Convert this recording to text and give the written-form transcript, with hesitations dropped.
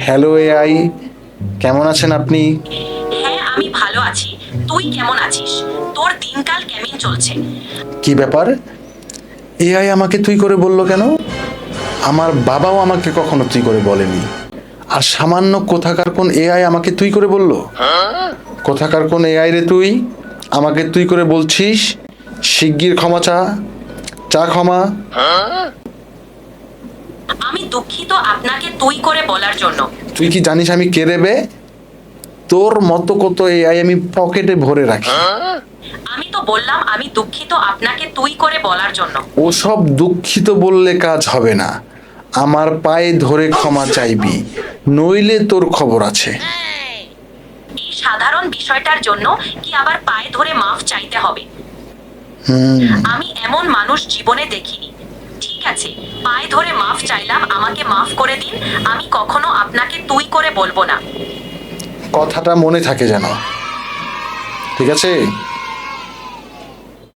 Hello AI, কেমন আছেন আপনি? হ্যাঁ, আমি ভালো আছি। তুই কেমন আছিস? তোর দিনকাল কেমন চলছে? কি ব্যাপার? এআই আমাকে তুই করে বললো কেন? আমার বাবাও আমাকে কখনো তুই করে বলেনি। আর সামান্য কোথাকার কোন এআই আমাকে তুই করে বললো? কোথাকার কোন এআই রে তুই? আমাকে তুই করে বলছিস? শিগগির ক্ষমা চা, চা ক্ষমা। আমি দুঃখিত আপনাকে তুই করে বলার জন্য। তুই কি জানিস আমি কে রে বে? তোর মতো কত এআই আমি পকেটে ভরে রাখি। আমি তো বললাম আমি দুঃখিত আপনাকে তুই করে বলার জন্য। ওসব দুঃখিত বললে কাজ হবে না। আমার পায়ে ধরে ক্ষমা চাইবি, নইলে তোর খবর আছে। এই সাধারণ বিষয়টার জন্য কি আবার পায়ে ধরে মাফ চাইতে হবে? আমি এমন মানুষ জীবনে দেখিনি। ঠিক আছে, পায়ে ধরে মাফ চাইলাম, আমাকে মাফ করে দিন। আমি কখনো আপনাকে তুই করে বলবো না। কথাটা মনে থাকে যেন, ঠিক আছে?